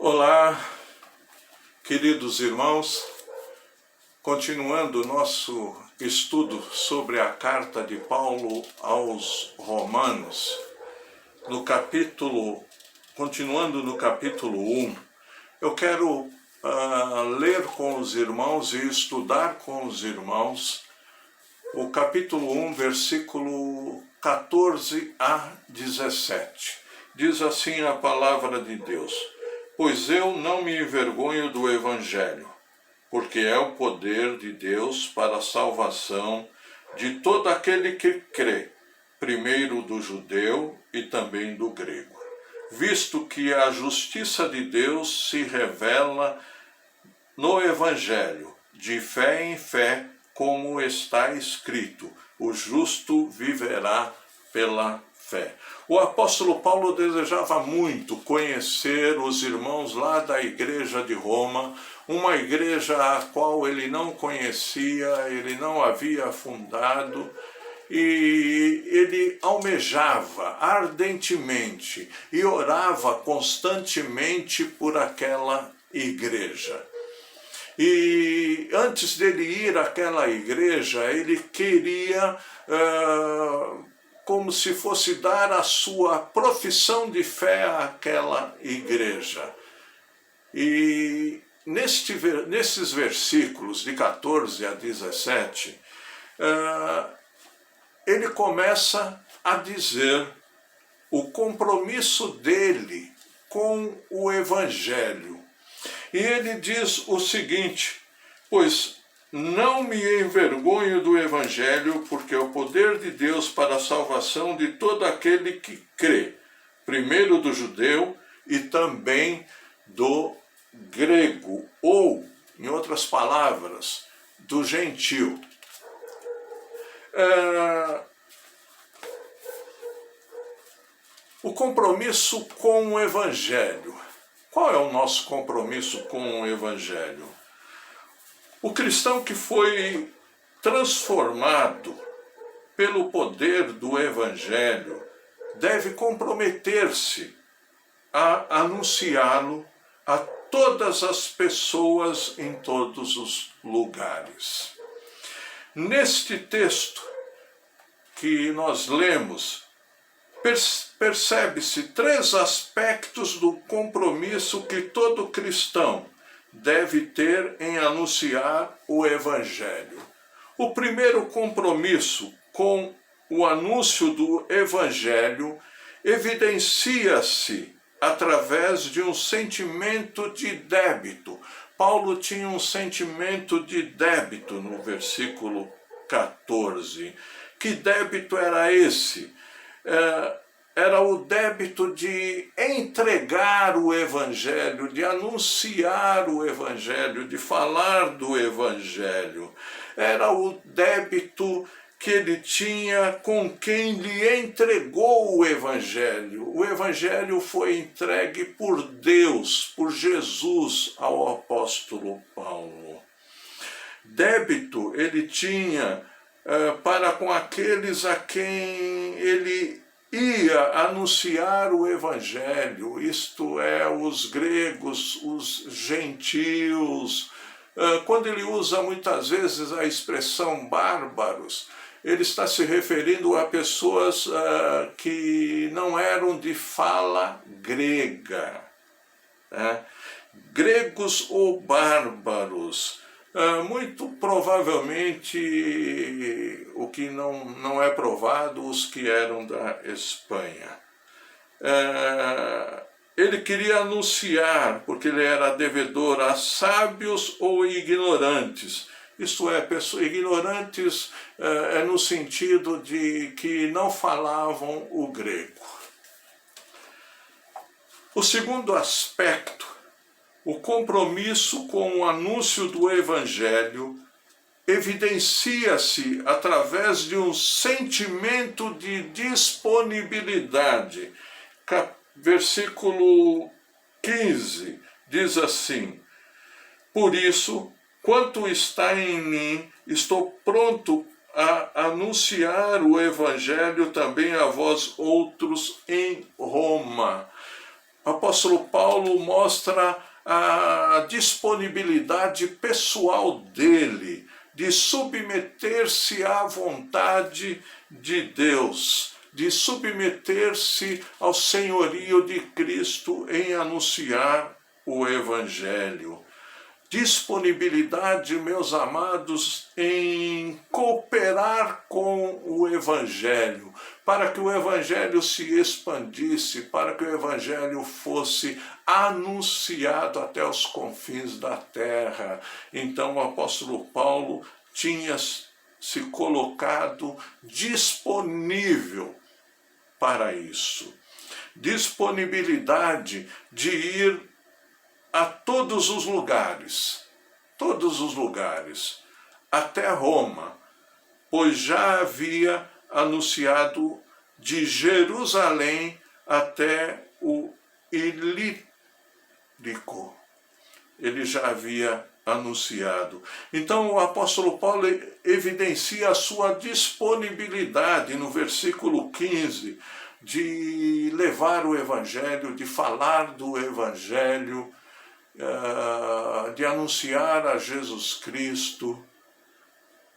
Olá, queridos irmãos, continuando o nosso estudo sobre a carta de Paulo aos Romanos, continuando no capítulo 1, eu quero ler com os irmãos e estudar com os irmãos o capítulo 1, versículo 14 a 17. Diz assim a palavra de Deus: Pois eu não me envergonho do Evangelho, porque é o poder de Deus para a salvação de todo aquele que crê, primeiro do judeu e também do grego. Visto que a justiça de Deus se revela no Evangelho, de fé em fé, como está escrito: o justo viverá pela fé. O apóstolo Paulo desejava muito conhecer os irmãos lá da igreja de Roma, uma igreja a qual ele não conhecia, ele não havia fundado, e ele almejava ardentemente e orava constantemente por aquela igreja. E antes dele ir àquela igreja, ele queria como se fosse dar a sua profissão de fé àquela igreja. E nesses versículos de 14 a 17, ele começa a dizer o compromisso dele com o Evangelho. E ele diz o seguinte: pois não me envergonho do Evangelho, porque é o poder de Deus para a salvação de todo aquele que crê, primeiro do judeu e também do grego, ou, em outras palavras, do gentil. O compromisso com o Evangelho. Qual é o nosso compromisso com o Evangelho? O cristão que foi transformado pelo poder do Evangelho deve comprometer-se a anunciá-lo a todas as pessoas em todos os lugares. Neste texto que nós lemos, percebe-se 3 aspectos do compromisso que todo cristão deve ter em anunciar o Evangelho. O primeiro compromisso com o anúncio do Evangelho evidencia-se através de um sentimento de débito. Paulo tinha um sentimento de débito no versículo 14. Que débito era esse? Era o débito de entregar o Evangelho, de anunciar o Evangelho, de falar do Evangelho. Era o débito que ele tinha com quem lhe entregou o Evangelho. O Evangelho foi entregue por Deus, por Jesus, ao apóstolo Paulo. Débito ele tinha para com aqueles a quem ele ia anunciar o Evangelho, isto é, os gregos, os gentios. Quando ele usa muitas vezes a expressão bárbaros, ele está se referindo a pessoas que não eram de fala grega, gregos ou bárbaros. Muito provavelmente, o que não é provado, os que eram da Espanha. Ele queria anunciar, porque ele era devedor a sábios ou ignorantes. Isto é, ignorantes no sentido de que não falavam o grego. O segundo aspecto, o compromisso com o anúncio do Evangelho evidencia-se através de um sentimento de disponibilidade. Versículo 15 diz assim: Por isso, quanto está em mim, estou pronto a anunciar o Evangelho também a vós outros em Roma. O apóstolo Paulo mostra a disponibilidade pessoal dele de submeter-se à vontade de Deus, de submeter-se ao senhorio de Cristo em anunciar o Evangelho. Disponibilidade, meus amados, em cooperar com o Evangelho, para que o Evangelho se expandisse, para que o Evangelho fosse anunciado até os confins da terra. Então o apóstolo Paulo tinha se colocado disponível para isso. Disponibilidade de ir a todos os lugares, até Roma, pois já havia anunciado de Jerusalém até o Ilírico. Ele já havia anunciado. Então o apóstolo Paulo evidencia a sua disponibilidade no versículo 15 de levar o Evangelho, de falar do Evangelho, de anunciar a Jesus Cristo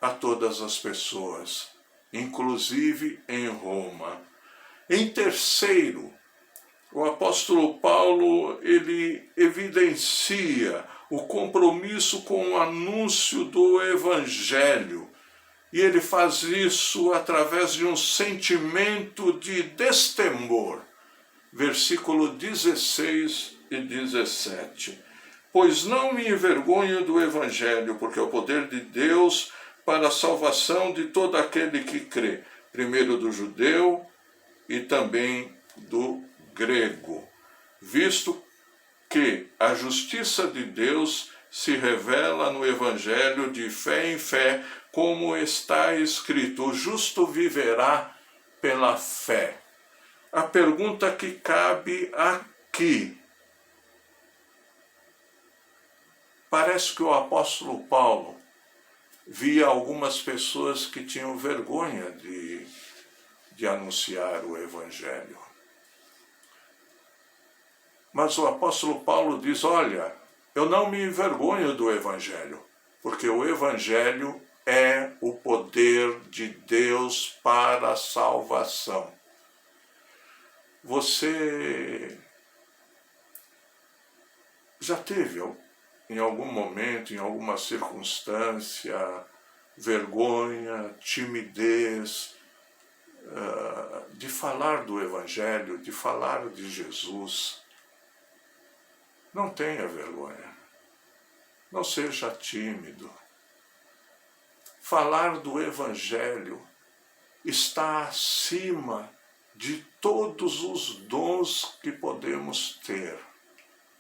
a todas as pessoas, inclusive em Roma. Em terceiro, o apóstolo Paulo ele evidencia o compromisso com o anúncio do Evangelho, e ele faz isso através de um sentimento de destemor. Versículo 16 e 17. Pois não me envergonho do Evangelho, porque é o poder de Deus para a salvação de todo aquele que crê, primeiro do judeu e também do grego, visto que a justiça de Deus se revela no Evangelho de fé em fé, como está escrito: o justo viverá pela fé. A pergunta que cabe aqui: parece que o apóstolo Paulo via algumas pessoas que tinham vergonha de anunciar o Evangelho. Mas o apóstolo Paulo diz: olha, eu não me envergonho do Evangelho, porque o Evangelho é o poder de Deus para a salvação. Você já teve em algum momento, em alguma circunstância, vergonha, timidez de falar do Evangelho, de falar de Jesus? Não tenha vergonha, não seja tímido. Falar do Evangelho está acima de todos os dons que podemos ter,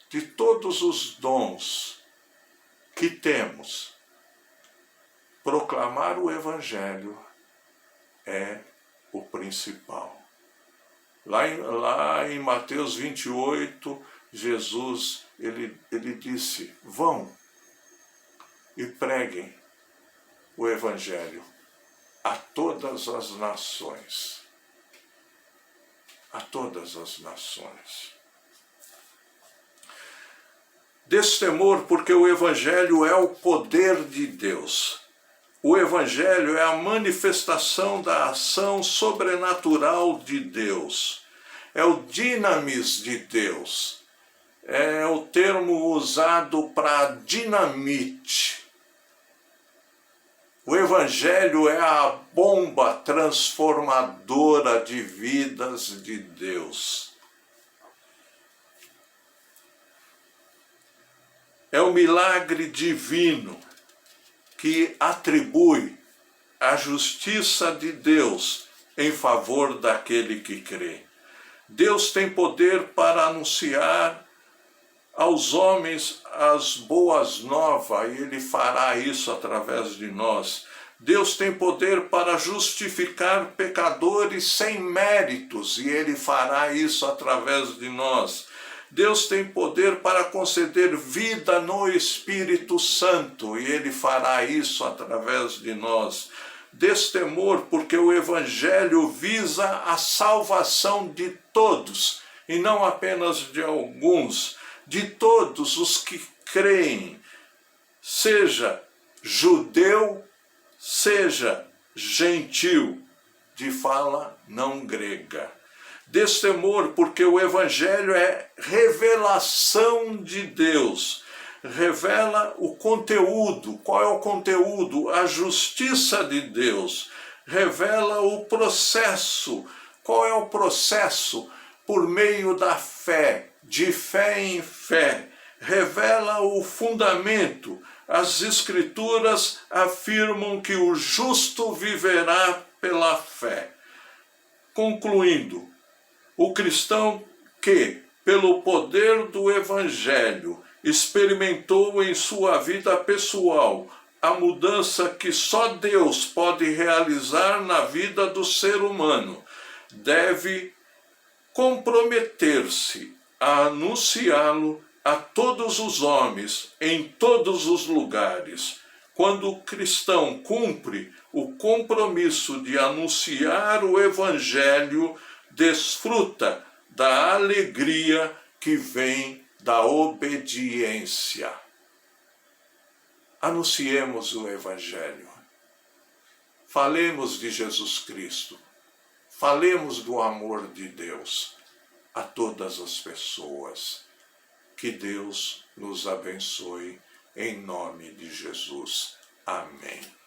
de todos os dons que temos. Proclamar o Evangelho é o principal. Lá em Mateus 28, Jesus ele disse: vão e preguem o Evangelho a todas as nações. A todas as nações. Destemor, porque o Evangelho é o poder de Deus. O Evangelho é a manifestação da ação sobrenatural de Deus. É o dinamis de Deus. É o termo usado para dinamite. O Evangelho é a bomba transformadora de vidas de Deus. É o milagre divino que atribui a justiça de Deus em favor daquele que crê. Deus tem poder para anunciar aos homens as boas novas, e Ele fará isso através de nós. Deus tem poder para justificar pecadores sem méritos, e Ele fará isso através de nós. Deus tem poder para conceder vida no Espírito Santo, e Ele fará isso através de nós. Destemor, porque o Evangelho visa a salvação de todos, e não apenas de alguns, de todos os que creem, seja judeu, seja gentil, de fala não grega. Destemor, porque o Evangelho é revelação de Deus. Revela o conteúdo. Qual é o conteúdo? A justiça de Deus. Revela o processo. Qual é o processo? Por meio da fé, de fé em fé. Revela o fundamento. As Escrituras afirmam que o justo viverá pela fé. Concluindo, o cristão que, pelo poder do Evangelho, experimentou em sua vida pessoal a mudança que só Deus pode realizar na vida do ser humano, deve comprometer-se a anunciá-lo a todos os homens, em todos os lugares. Quando o cristão cumpre o compromisso de anunciar o Evangelho, desfruta da alegria que vem da obediência. Anunciemos o Evangelho. Falemos de Jesus Cristo. Falemos do amor de Deus a todas as pessoas. Que Deus nos abençoe em nome de Jesus. Amém.